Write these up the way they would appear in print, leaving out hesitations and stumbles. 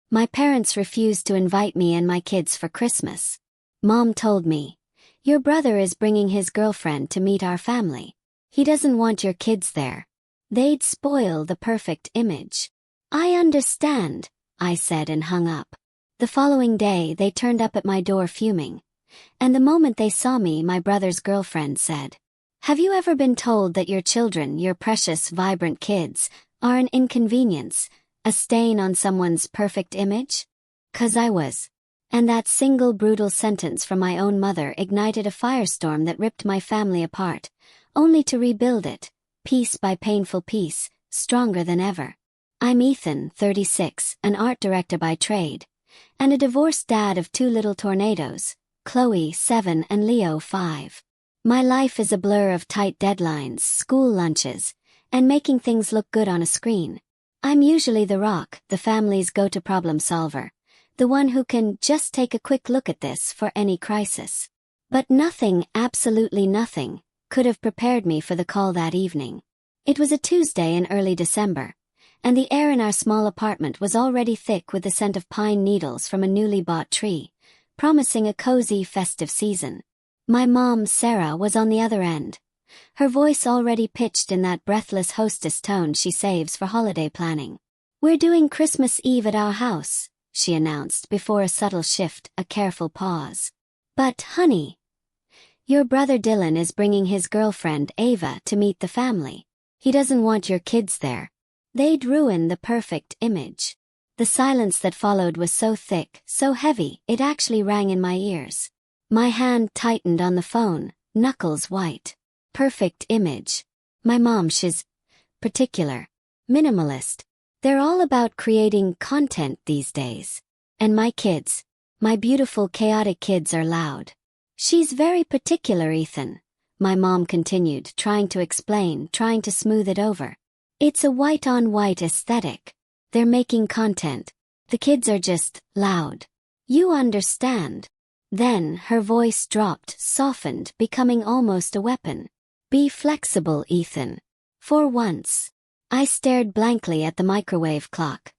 My parents refused to invite me and my kids for Christmas. Mom told me, "Your brother is bringing his girlfriend to meet our family. He doesn't want your kids there. They'd spoil the perfect image." "I understand," I said and hung up. The following day they turned up at my door fuming. And the moment they saw me, my brother's girlfriend said, "Have you ever been told that your children, your precious, vibrant kids, are an inconvenience, a stain on someone's perfect image?" 'Cause I was. And that single brutal sentence from my own mother ignited a firestorm that ripped my family apart, only to rebuild it, piece by painful piece, stronger than ever. I'm Ethan, 36, an art director by trade, and a divorced dad of 2 little tornadoes, Chloe, 7, and Leo, 5. My life is a blur of tight deadlines, school lunches, and making things look good on a screen. I'm usually the rock, the family's go-to problem solver, the one who can just take a quick look at this for any crisis. But nothing, absolutely nothing, could have prepared me for the call that evening. It was a Tuesday in early December, and the air in our small apartment was already thick with the scent of pine needles from a newly bought tree, promising a cozy, festive season. My mom, Sarah, was on the other end, her voice already pitched in that breathless hostess tone she saves for holiday planning. "We're doing Christmas Eve at our house," she announced before a subtle shift, a careful pause. "But, honey, your brother Dylan is bringing his girlfriend, Ava, to meet the family. He doesn't want your kids there. They'd ruin the perfect image." The silence that followed was so thick, so heavy, it actually rang in my ears. My hand tightened on the phone, knuckles white. Perfect image. My mom, she's particular. Minimalist. They're all about creating content these days. And my kids, my beautiful chaotic kids, are loud. "She's very particular, Ethan," my mom continued, trying to explain, trying to smooth it over. "It's a white-on-white aesthetic. They're making content. The kids are just loud. You understand." Then her voice dropped, softened, becoming almost a weapon. "Be flexible, Ethan. For once." I stared blankly at the microwave clock.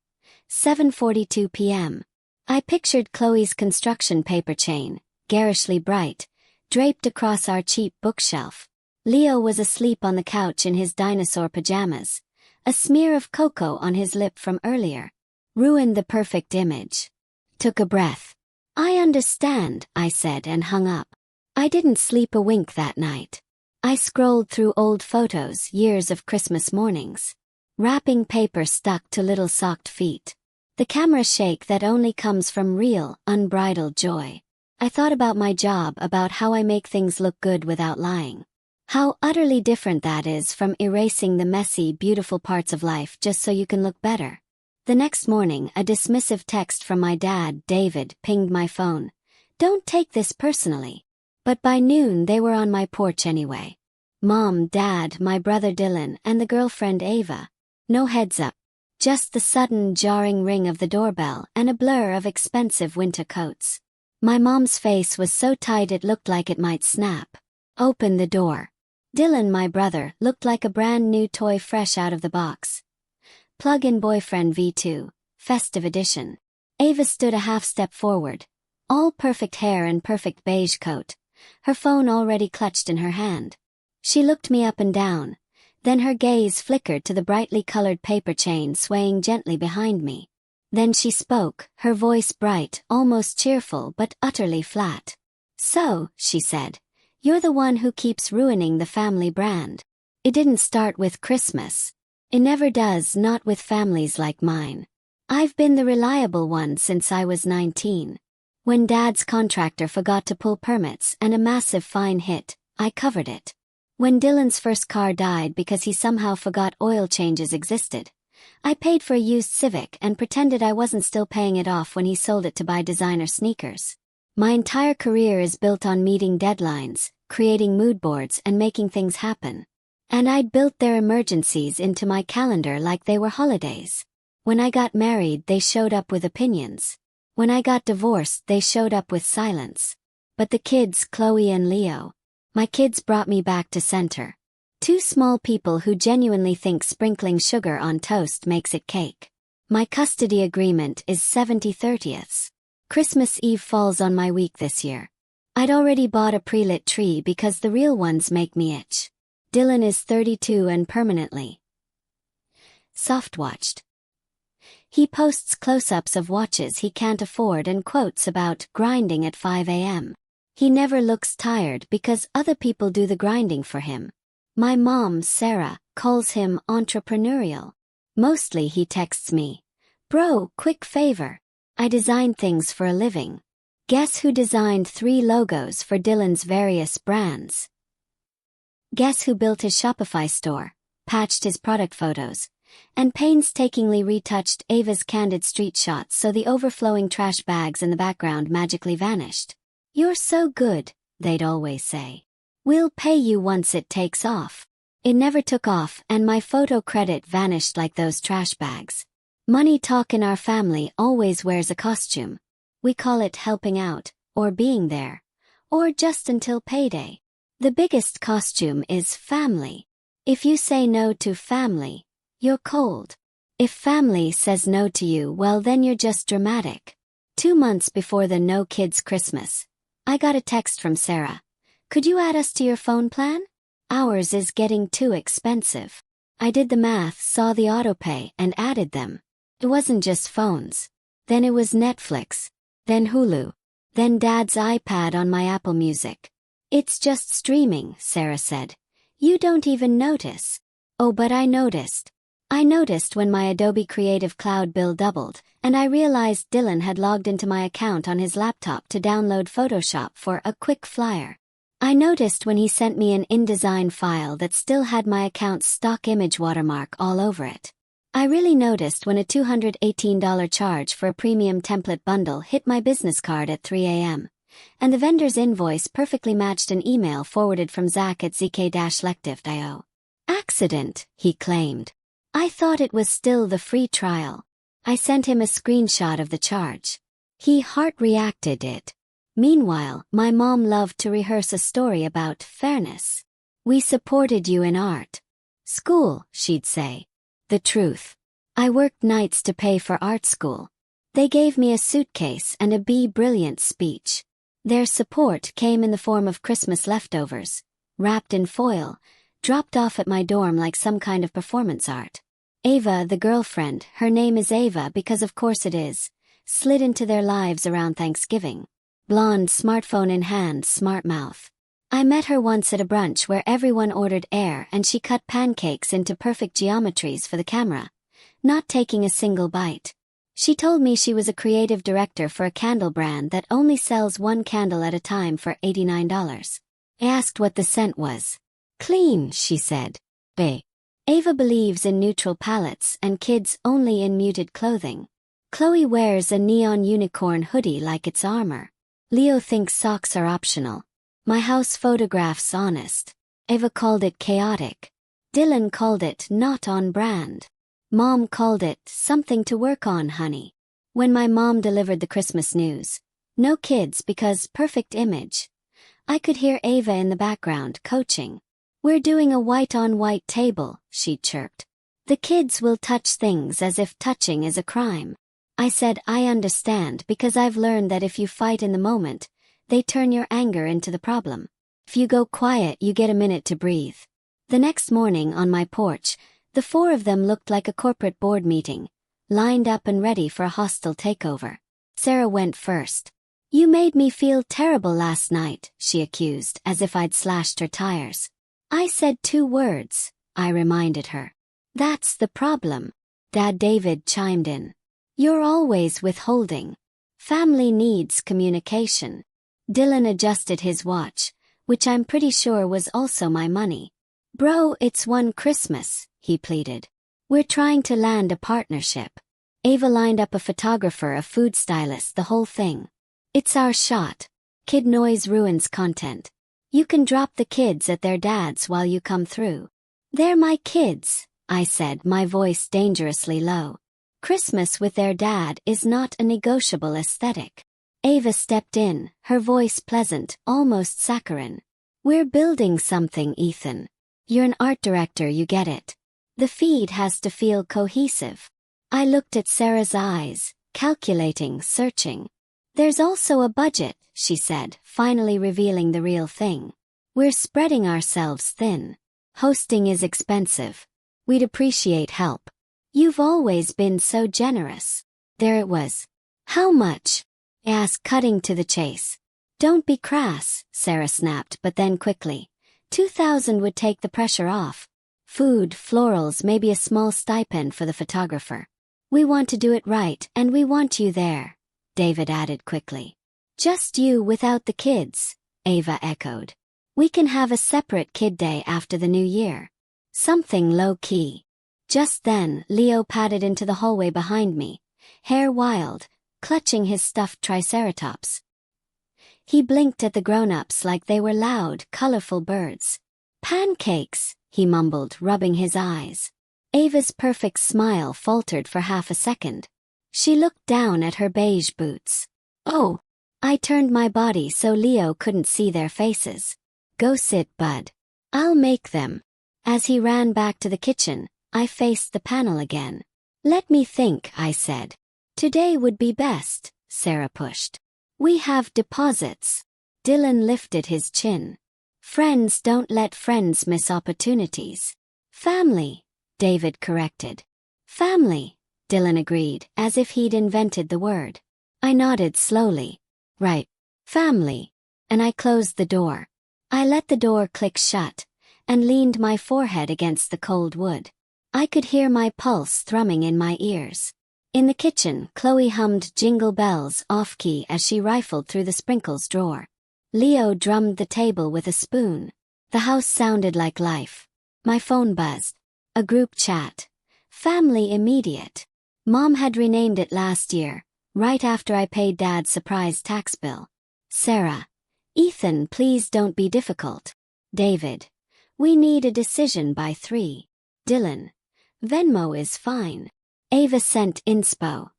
7:42 p.m. I pictured Chloe's construction paper chain, garishly bright, draped across our cheap bookshelf. Leo was asleep on the couch in his dinosaur pajamas, a smear of cocoa on his lip from earlier. Ruined the perfect image. Took a breath. "I understand," I said and hung up. I didn't sleep a wink that night. I scrolled through old photos, years of Christmas mornings. Wrapping paper stuck to little socked feet. The camera shake that only comes from real, unbridled joy. I thought about my job, about how I make things look good without lying. How utterly different that is from erasing the messy, beautiful parts of life just so you can look better. The next morning, a dismissive text from my dad, David, pinged my phone. "Don't take this personally." But by noon they were on my porch anyway. Mom, Dad, my brother Dylan, and the girlfriend Ava. No heads up. Just the sudden, jarring ring of the doorbell and a blur of expensive winter coats. My mom's face was so tight it looked like it might snap. "Open the door." Dylan, my brother, looked like a brand new toy fresh out of the box. Plug-in boyfriend V2, festive edition. Ava stood a half step forward. All perfect hair and perfect beige coat. Her phone already clutched in her hand. She looked me up and down. Then her gaze flickered to the brightly colored paper chain swaying gently behind me. Then she spoke, her voice bright, almost cheerful but utterly flat. "So," she said, "you're the one who keeps ruining the family brand. It didn't start with Christmas. It never does, not with families like mine. I've been the reliable one since I was 19. When Dad's contractor forgot to pull permits and a massive fine hit, I covered it. When Dylan's first car died because he somehow forgot oil changes existed, I paid for a used Civic and pretended I wasn't still paying it off when he sold it to buy designer sneakers. My entire career is built on meeting deadlines, creating mood boards, and making things happen. And I'd built their emergencies into my calendar like they were holidays. When I got married, they showed up with opinions. When I got divorced, they showed up with silence. But the kids, Chloe and Leo, my kids brought me back to center. Two small people who genuinely think sprinkling sugar on toast makes it cake. My custody agreement is 70/30ths. Christmas Eve falls on my week this year. I'd already bought a pre-lit tree because the real ones make me itch. Dylan is 32 and permanently soft-watched. He posts close-ups of watches he can't afford and quotes about grinding at 5 a.m. He never looks tired because other people do the grinding for him. My mom, Sarah, calls him entrepreneurial. Mostly he texts me, "Bro, quick favor. I design things for a living." Guess who designed 3 logos for Dylan's various brands? Guess who built his Shopify store, patched his product photos, and painstakingly retouched Ava's candid street shots so the overflowing trash bags in the background magically vanished? "You're so good," they'd always say. "We'll pay you once it takes off." It never took off and my photo credit vanished like those trash bags. Money talk in our family always wears a costume. We call it helping out, or being there, or just until payday. The biggest costume is family. If you say no to family, you're cold. If family says no to you, well then you're just dramatic. 2 months before the no kids Christmas, I got a text from Sarah. "Could you add us to your phone plan? Ours is getting too expensive." I did the math, saw the autopay, and added them. It wasn't just phones. Then it was Netflix. Then Hulu. Then Dad's iPad on my Apple Music. "It's just streaming," Sarah said. "You don't even notice." Oh, but I noticed. I noticed when my Adobe Creative Cloud bill doubled, and I realized Dylan had logged into my account on his laptop to download Photoshop for a quick flyer. I noticed when he sent me an InDesign file that still had my account's stock image watermark all over it. I really noticed when a $218 charge for a premium template bundle hit my business card at 3 a.m., and the vendor's invoice perfectly matched an email forwarded from Zach at zk-lective.io. "Accident," he claimed. I thought it was still the free trial. I sent him a screenshot of the charge. He heart-reacted it. Meanwhile, my mom loved to rehearse a story about fairness. "We supported you in art school," she'd say. The truth. I worked nights to pay for art school. They gave me a suitcase and a Be Brilliant speech. Their support came in the form of Christmas leftovers, wrapped in foil, dropped off at my dorm like some kind of performance art. Ava, the girlfriend, her name is Ava because of course it is, slid into their lives around Thanksgiving. Blonde, smartphone in hand, smart mouth. I met her once at a brunch where everyone ordered air and she cut pancakes into perfect geometries for the camera, not taking a single bite. She told me she was a creative director for a candle brand that only sells 1 candle at a time for $89. I asked what the scent was. "Clean," she said. "Bae." Ava believes in neutral palettes and kids only in muted clothing. Chloe wears a neon unicorn hoodie like it's armor. Leo thinks socks are optional. My house photographs honest. Ava called it chaotic. Dylan called it not on brand. Mom called it something to work on, honey. When my mom delivered the Christmas news, no kids because perfect image, I could hear Ava in the background coaching. "We're doing a white-on-white table," she chirped. "The kids will touch things as if touching is a crime." I said I understand because I've learned that if you fight in the moment, they turn your anger into the problem. If you go quiet, you get a minute to breathe. The next morning on my porch, the 4 of them looked like a corporate board meeting, lined up and ready for a hostile takeover. Sarah went first. "You made me feel terrible last night," she accused, as if I'd slashed her tires. "I said 2 words, I reminded her. "That's the problem." Dad David chimed in. "You're always withholding. Family needs communication." Dylan adjusted his watch, which I'm pretty sure was also my money. "Bro, it's one Christmas," he pleaded. "We're trying to land a partnership." Ava lined up a photographer, a food stylist, the whole thing. "It's our shot. Kid noise ruins content. You can drop the kids at their dad's while you come through." "They're my kids," I said, my voice dangerously low. Christmas with their dad is not a negotiable aesthetic. Ava stepped in, her voice pleasant, almost saccharine. "We're building something, Ethan. You're an art director, you get it. The feed has to feel cohesive." I looked at Sarah's eyes, calculating, searching. There's also a budget, she said, finally revealing the real thing. We're spreading ourselves thin. Hosting is expensive. We'd appreciate help. You've always been so generous. There it was. How much? I asked, cutting to the chase. Don't be crass, Sarah snapped, but then quickly. 2,000 would take the pressure off. Food, florals, maybe a small stipend for the photographer. We want to do it right, and we want you there, David added quickly. Just you without the kids, Ava echoed. We can have a separate kid day after the new year. Something low-key. Just then, Leo padded into the hallway behind me, hair wild, clutching his stuffed triceratops. He blinked at the grown-ups like they were loud, colorful birds. Pancakes, he mumbled, rubbing his eyes. Ava's perfect smile faltered for half a second. She looked down at her beige boots. Oh! I turned my body so Leo couldn't see their faces. Go sit, bud. I'll make them. As he ran back to the kitchen, I faced the panel again. Let me think, I said. Today would be best, Sarah pushed. We have deposits. Dylan lifted his chin. Friends don't let friends miss opportunities. Family, David corrected. Family, Dylan agreed, as if he'd invented the word. I nodded slowly. Right. Family. And I closed the door. I let the door click shut, and leaned my forehead against the cold wood. I could hear my pulse thrumming in my ears. In the kitchen, Chloe hummed Jingle Bells off-key as she rifled through the sprinkles drawer. Leo drummed the table with a spoon. The house sounded like life. My phone buzzed. A group chat. Family immediate. Mom had renamed it last year, right after I paid Dad's surprise tax bill. Sarah. Ethan, please don't be difficult. David. We need a decision by 3. Dylan. Venmo is fine. Ava sent inspo.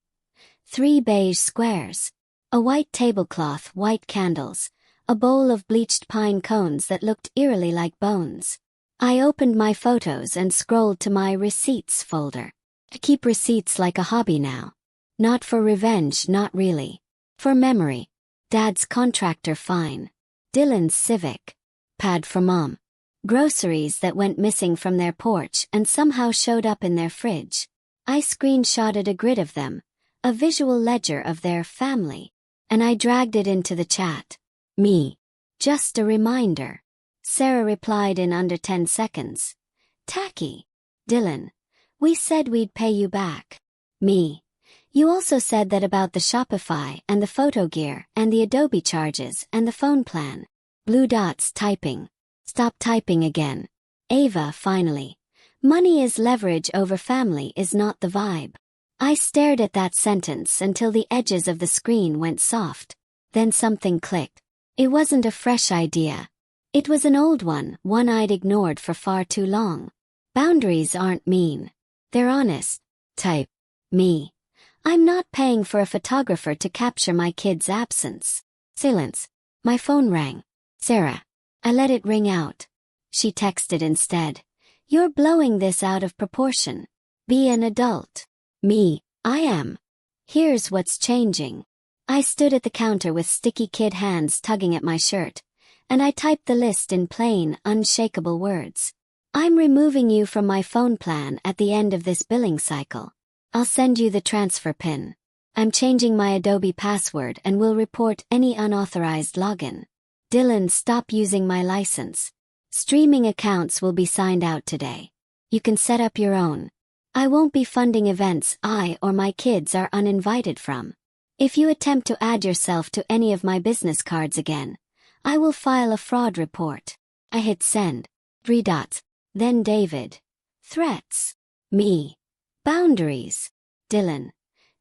3 beige squares. A white tablecloth, white candles, a bowl of bleached pine cones that looked eerily like bones. I opened my photos and scrolled to my receipts folder. I keep receipts like a hobby now. Not for revenge, not really. For memory. Dad's contractor fine. Dylan's Civic. Pad for Mom. Groceries that went missing from their porch and somehow showed up in their fridge. I screenshotted a grid of them, a visual ledger of their family, and I dragged it into the chat. Me. Just a reminder. Sarah replied in under 10 seconds. Tacky. Dylan. We said we'd pay you back. Me. You also said that about the Shopify and the photo gear and the Adobe charges and the phone plan. Blue dots typing. Stop typing again. Ava, finally. Money is leverage over family is not the vibe. I stared at that sentence until the edges of the screen went soft. Then something clicked. It wasn't a fresh idea. It was an old one I'd ignored for far too long. Boundaries aren't mean. They're honest. Type. Me. I'm not paying for a photographer to capture my kid's absence. Silence. My phone rang. Sarah. I let it ring out. She texted instead. You're blowing this out of proportion. Be an adult. Me. I am. Here's what's changing. I stood at the counter with sticky kid hands tugging at my shirt, and I typed the list in plain, unshakable words. I'm removing you from my phone plan at the end of this billing cycle. I'll send you the transfer PIN. I'm changing my Adobe password and will report any unauthorized login. Dylan, stop using my license. Streaming accounts will be signed out today. You can set up your own. I won't be funding events I or my kids are uninvited from. If you attempt to add yourself to any of my business cards again, I will file a fraud report. I hit send. 3 dots. Then David. Threats. Me. Boundaries. Dylan.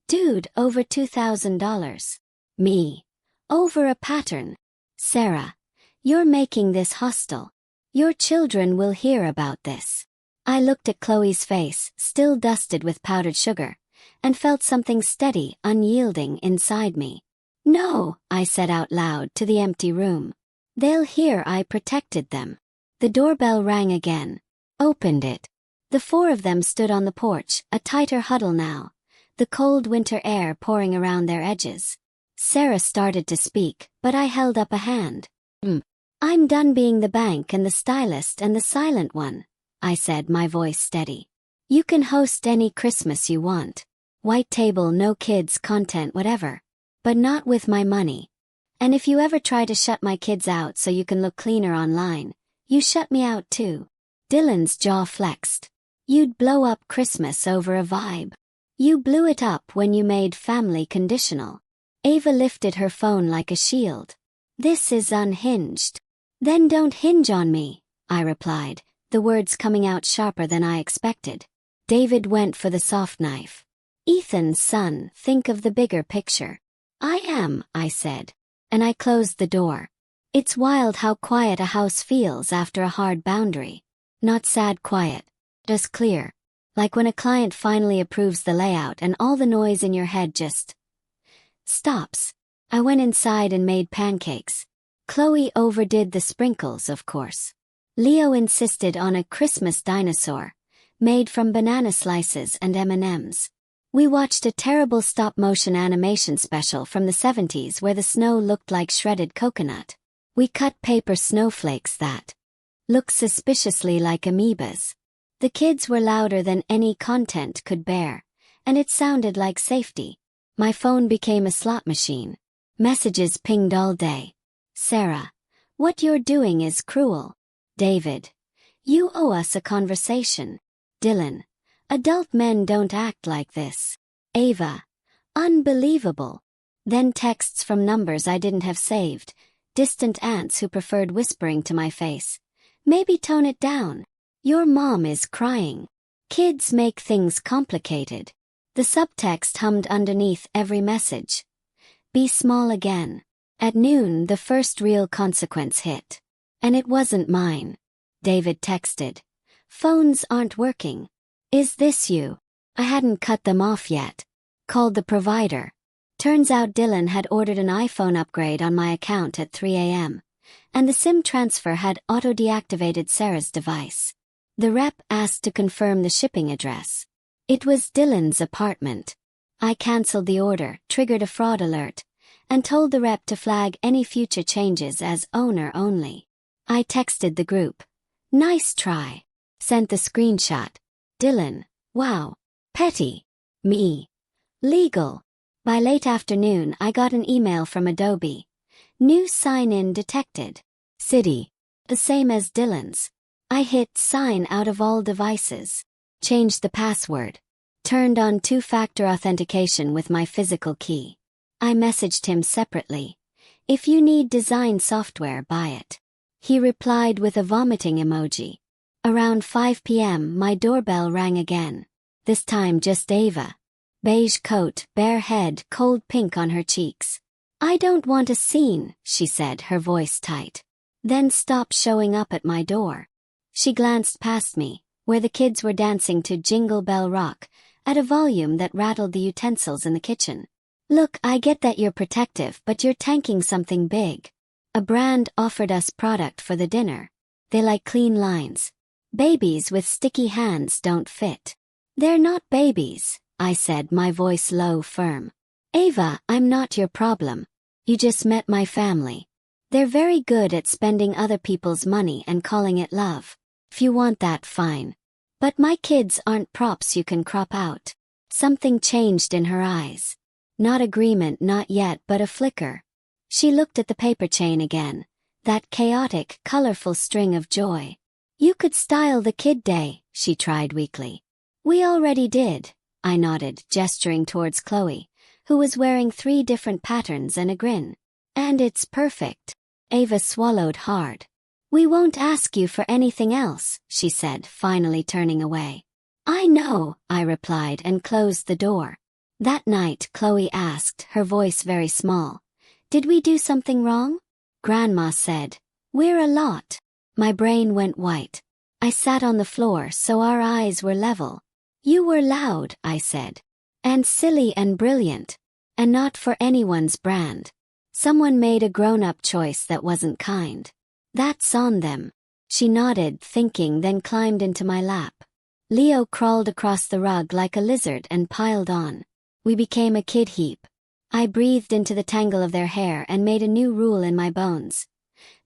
Dude, over $2,000. Me. Over a pattern. Sarah. You're making this hostile. Your children will hear about this. I looked at Chloe's face, still dusted with powdered sugar, and felt something steady, unyielding inside me. No, I said out loud to the empty room. They'll hear I protected them. The doorbell rang again. Opened it. The 4 of them stood on the porch, a tighter huddle now, the cold winter air pouring around their edges. Sarah started to speak, but I held up a hand. I'm done being the bank and the stylist and the silent one, I said, my voice steady. You can host any Christmas you want. White table, no kids, content, whatever. But not with my money. And if you ever try to shut my kids out so you can look cleaner online, you shut me out too. Dylan's jaw flexed. You'd blow up Christmas over a vibe. You blew it up when you made family conditional. Ava lifted her phone like a shield. This is unhinged. Then don't hinge on me, I replied, the words coming out sharper than I expected. David went for the soft knife. Ethan's son, think of the bigger picture. I am, I said. And I closed the door. It's wild how quiet a house feels after a hard boundary. Not sad quiet. Just clear. Like when a client finally approves the layout and all the noise in your head just stops. I went inside and made pancakes. Chloe overdid the sprinkles, of course. Leo insisted on a Christmas dinosaur, made from banana slices and M&Ms. We watched a terrible stop-motion animation special from the 70s where the snow looked like shredded coconut. We cut paper snowflakes that looked suspiciously like amoebas. The kids were louder than any content could bear, and it sounded like safety. My phone became a slot machine. Messages pinged all day. Sarah, what you're doing is cruel. David, you owe us a conversation. Dylan, adult men don't act like this. Ava, unbelievable. Then texts from numbers I didn't have saved, distant aunts who preferred whispering to my face. Maybe tone it down. Your mom is crying. Kids make things complicated. The subtext hummed underneath every message. Be small again. At noon, the first real consequence hit. And it wasn't mine. David texted. Phones aren't working. Is this you? I hadn't cut them off yet. Called the provider. Turns out Dylan had ordered an iPhone upgrade on my account at 3 a.m. And the SIM transfer had auto-deactivated Sarah's device. The rep asked to confirm the shipping address. It was Dylan's apartment. I canceled the order, triggered a fraud alert, and told the rep to flag any future changes as owner only. I texted the group. Nice try. Sent the screenshot. Dylan, wow. Petty. Me. Legal. By late afternoon I got an email from Adobe. New sign-in detected. City. The same as Dylan's. I hit sign out of all devices. Changed the password. Turned on two-factor authentication with my physical key. I messaged him separately. If you need design software, buy it. He replied with a vomiting emoji. Around 5 p.m. my doorbell rang again. This time just Ava. Beige coat, bare head, cold pink on her cheeks. I don't want a scene, she said, her voice tight. Then stopped showing up at my door. She glanced past me, where the kids were dancing to Jingle Bell Rock, at a volume that rattled the utensils in the kitchen. Look, I get that you're protective, but you're tanking something big. A brand offered us product for the dinner. They like clean lines. Babies with sticky hands don't fit. They're not babies, I said, my voice low, firm. Ava, I'm not your problem. You just met my family. They're very good at spending other people's money and calling it love. If you want that, fine. But my kids aren't props you can crop out. Something changed in her eyes. Not agreement, not yet, but a flicker. She looked at the paper chain again. That chaotic, colorful string of joy. You could style the kid day, she tried weakly. We already did, I nodded, gesturing towards Chloe, who was wearing 3 different patterns and a grin. And it's perfect. Ava swallowed hard. We won't ask you for anything else, she said, finally turning away. I know, I replied and closed the door. That night, Chloe asked, her voice very small. Did we do something wrong? Grandma said, we're a lot. My brain went white. I sat on the floor so our eyes were level. You were loud, I said. And silly and brilliant. And not for anyone's brand. Someone made a grown-up choice that wasn't kind. That's on them. She nodded, thinking, then climbed into my lap. Leo crawled across the rug like a lizard and piled on. We became a kid heap. I breathed into the tangle of their hair and made a new rule in my bones.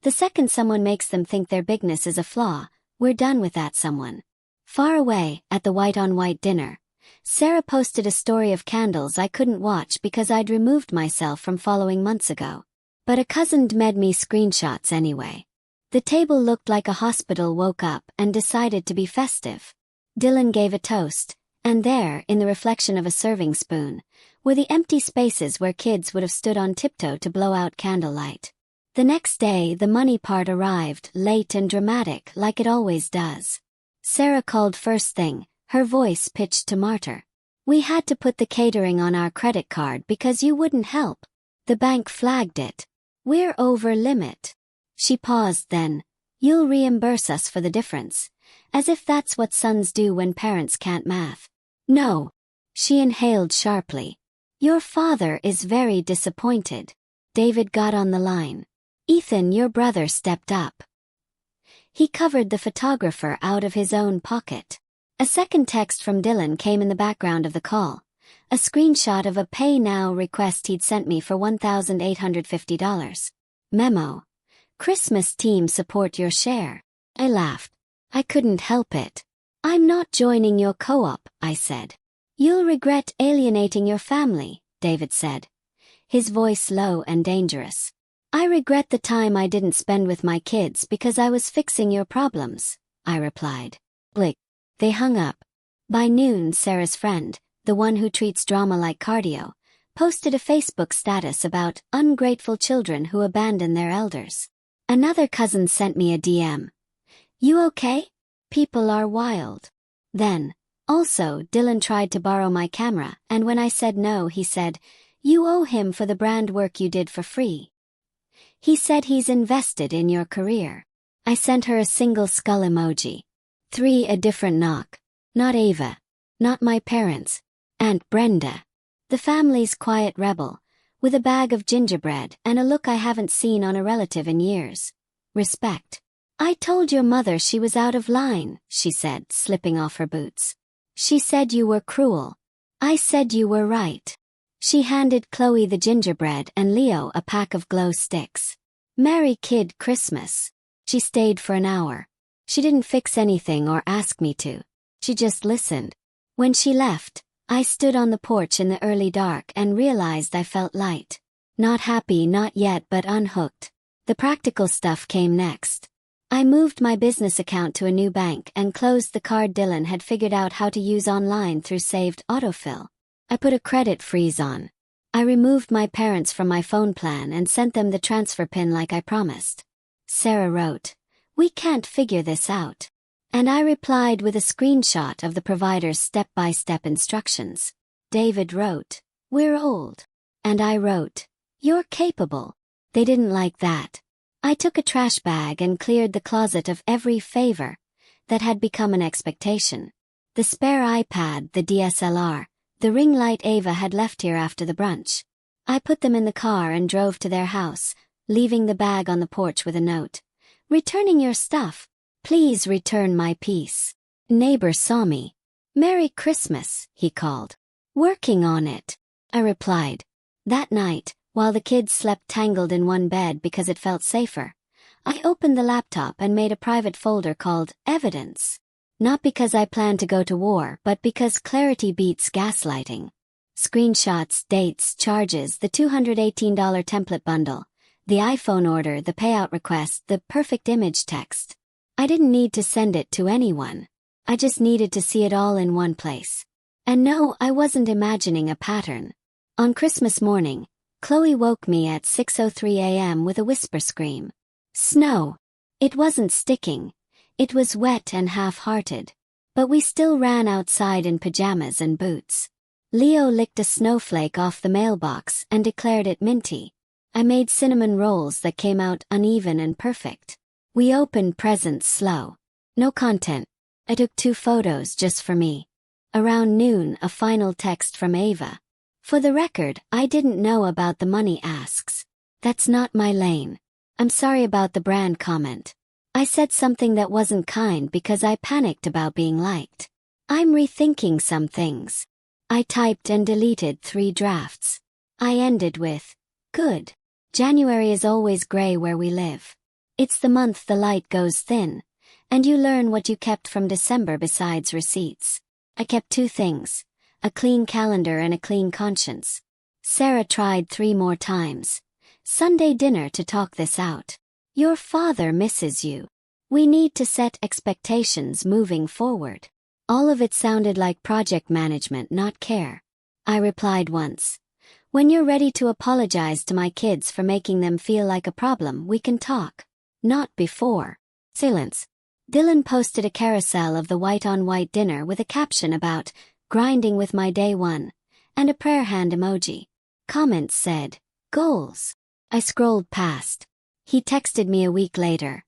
The second someone makes them think their bigness is a flaw, we're done with that someone. Far away, at the white-on-white dinner, Sarah posted a story of candles I couldn't watch because I'd removed myself from following months ago. But a cousin made me screenshots anyway. The table looked like a hospital woke up and decided to be festive. Dylan gave a toast, and there, in the reflection of a serving spoon, were the empty spaces where kids would have stood on tiptoe to blow out candlelight. The next day, the money part arrived, late and dramatic like it always does. Sarah called first thing, her voice pitched to martyr. We had to put the catering on our credit card because you wouldn't help. The bank flagged it. We're over limit. She paused then. You'll reimburse us for the difference. As if that's what sons do when parents can't math. No. She inhaled sharply. Your father is very disappointed. David got on the line. Ethan, your brother, stepped up. He covered the photographer out of his own pocket. A second text from Dylan came in the background of the call. A screenshot of a pay now request he'd sent me for $1,850. Memo. Christmas team support your share. I laughed. I couldn't help it. I'm not joining your co-op, I said. You'll regret alienating your family, David said. His voice low and dangerous. I regret the time I didn't spend with my kids because I was fixing your problems, I replied. Blick. They hung up. By noon, Sarah's friend, the one who treats drama like cardio, posted a Facebook status about ungrateful children who abandon their elders. Another cousin sent me a DM. You okay? People are wild. Then, also, Dylan tried to borrow my camera, and when I said no, he said, you owe him for the brand work you did for free. He said he's invested in your career. I sent her a single skull emoji. 3 a different knock. Not Ava. Not my parents. Aunt Brenda. The family's quiet rebel, with a bag of gingerbread and a look I haven't seen on a relative in years. Respect. I told your mother she was out of line, she said, slipping off her boots. She said you were cruel. I said you were right. She handed Chloe the gingerbread and Leo a pack of glow sticks. Merry Kid Christmas. She stayed for an hour. She didn't fix anything or ask me to. She just listened. When she left, I stood on the porch in the early dark and realized I felt light. Not happy, not yet, but unhooked. The practical stuff came next. I moved my business account to a new bank and closed the card Dylan had figured out how to use online through saved autofill. I put a credit freeze on. I removed my parents from my phone plan and sent them the transfer pin like I promised. Sarah wrote, "We can't figure this out." And I replied with a screenshot of the provider's step-by-step instructions. David wrote, "We're old." And I wrote, "You're capable." They didn't like that. I took a trash bag and cleared the closet of every favor that had become an expectation. The spare iPad, the DSLR, the ring light Ava had left here after the brunch. I put them in the car and drove to their house, leaving the bag on the porch with a note. "Returning your stuff. Please return my piece." Neighbor saw me. "Merry Christmas," he called. "Working on it," I replied. That night, while the kids slept tangled in one bed because it felt safer, I opened the laptop and made a private folder called Evidence. Not because I planned to go to war, but because clarity beats gaslighting. Screenshots, dates, charges, the $218 template bundle, the iPhone order, the payout request, the perfect image text. I didn't need to send it to anyone. I just needed to see it all in one place. And no, I wasn't imagining a pattern. On Christmas morning, Chloe woke me at 6:03 a.m. with a whisper scream. Snow. It wasn't sticking. It was wet and half-hearted. But we still ran outside in pajamas and boots. Leo licked a snowflake off the mailbox and declared it minty. I made cinnamon rolls that came out uneven and perfect. We opened presents slow. No content. I took 2 photos just for me. Around noon, a final text from Ava. "For the record, I didn't know about the money asks. That's not my lane. I'm sorry about the brand comment. I said something that wasn't kind because I panicked about being liked. I'm rethinking some things. I typed and deleted 3 drafts. I ended with, good. January is always gray where we live. It's the month the light goes thin, and you learn what you kept from December besides receipts. I kept 2 things, a clean calendar and a clean conscience. Sarah tried 3 more times. Sunday dinner to talk this out. Your father misses you. We need to set expectations moving forward. All of it sounded like project management, not care. I replied once. When you're ready to apologize to my kids for making them feel like a problem, we can talk. Not before. Silence. Dylan posted a carousel of the white-on-white dinner with a caption about grinding with my day one, and a prayer hand emoji. Comments said, goals. I scrolled past. He texted me a week later.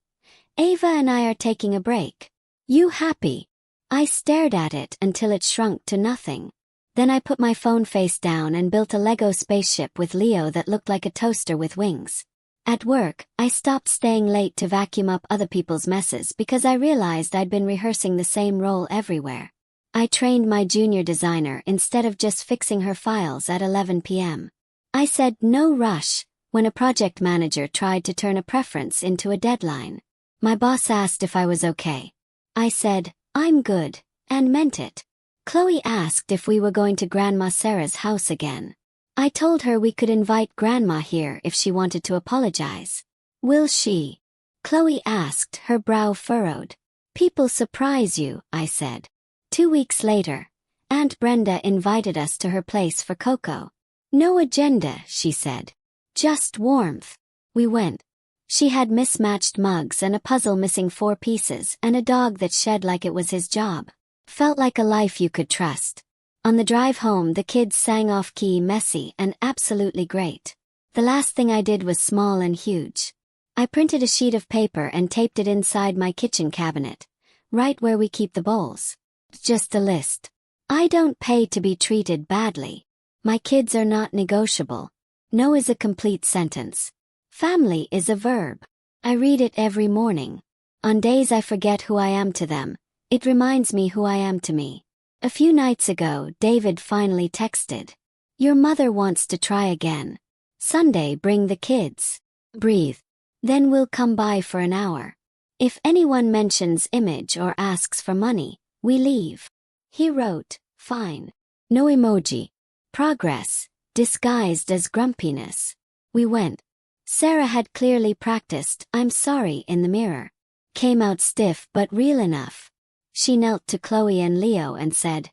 Ava and I are taking a break. You happy? I stared at it until it shrunk to nothing. Then I put my phone face down and built a Lego spaceship with Leo that looked like a toaster with wings. At work, I stopped staying late to vacuum up other people's messes because I realized I'd been rehearsing the same role everywhere. I trained my junior designer instead of just fixing her files at 11 p.m. I said no rush when a project manager tried to turn a preference into a deadline. My boss asked if I was okay. I said, I'm good, and meant it. Chloe asked if we were going to Grandma Sarah's house again. I told her we could invite Grandma here if she wanted to apologize. Will she? Chloe asked, her brow furrowed. People surprise you, I said. 2 weeks later, Aunt Brenda invited us to her place for cocoa. No agenda, she said. Just warmth. We went. She had mismatched mugs and a puzzle missing 4 pieces and a dog that shed like it was his job. Felt like a life you could trust. On the drive home, the kids sang off-key, messy, and absolutely great. The last thing I did was small and huge. I printed a sheet of paper and taped it inside my kitchen cabinet, right where we keep the bowls. Just a list. I don't pay to be treated badly. My kids are not negotiable. No is a complete sentence. Family is a verb. I read it every morning. On days I forget who I am to them, it reminds me who I am to me. A few nights ago, David finally texted. Your mother wants to try again. Sunday, bring the kids. Breathe. Then we'll come by for an hour. If anyone mentions image or asks for money, we leave. He wrote, fine. No emoji. Progress, disguised as grumpiness. We went. Sarah had clearly practiced I'm sorry in the mirror. Came out stiff but real enough. She knelt to Chloe and Leo and said,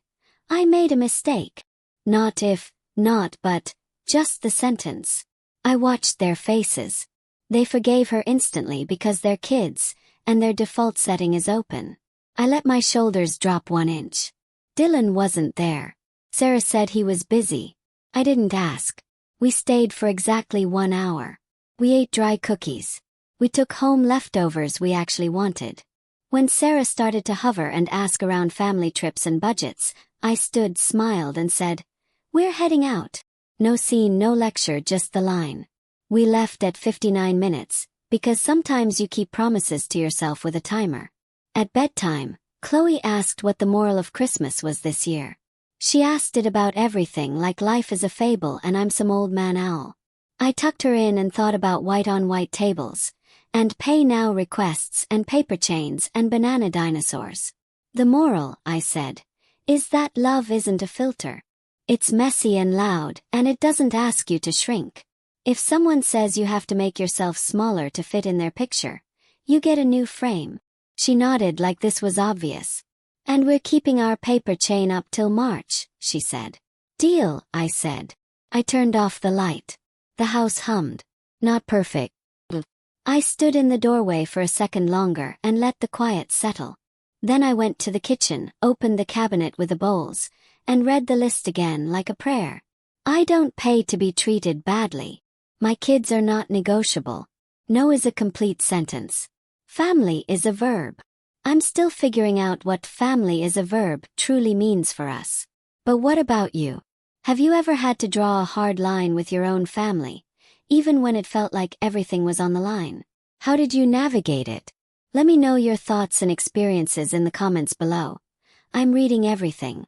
I made a mistake. Not if, not but, just the sentence. I watched their faces. They forgave her instantly because they're kids, and their default setting is open. I let my shoulders drop 1 inch. Dylan wasn't there. Sarah said he was busy. I didn't ask. We stayed for exactly 1 hour. We ate dry cookies. We took home leftovers we actually wanted. When Sarah started to hover and ask around family trips and budgets, I stood, smiled and said, we're heading out. No scene, no lecture, just the line. We left at 59 minutes, because sometimes you keep promises to yourself with a timer. At bedtime, Chloe asked what the moral of Christmas was this year. She asked it about everything, like life is a fable and I'm some old man owl. I tucked her in and thought about white-on-white tables, and pay now requests and paper chains and banana dinosaurs. The moral, I said, is that love isn't a filter. It's messy and loud, and it doesn't ask you to shrink. If someone says you have to make yourself smaller to fit in their picture, you get a new frame. She nodded like this was obvious. And we're keeping our paper chain up till March, she said. Deal, I said. I turned off the light. The house hummed. Not perfect. I stood in the doorway for a second longer and let the quiet settle. Then I went to the kitchen, opened the cabinet with the bowls, and read the list again like a prayer. I don't pay to be treated badly. My kids are not negotiable. No is a complete sentence. Family is a verb. I'm still figuring out what family is a verb truly means for us. But what about you? Have you ever had to draw a hard line with your own family, even when it felt like everything was on the line? How did you navigate it? Let me know your thoughts and experiences in the comments below. I'm reading everything.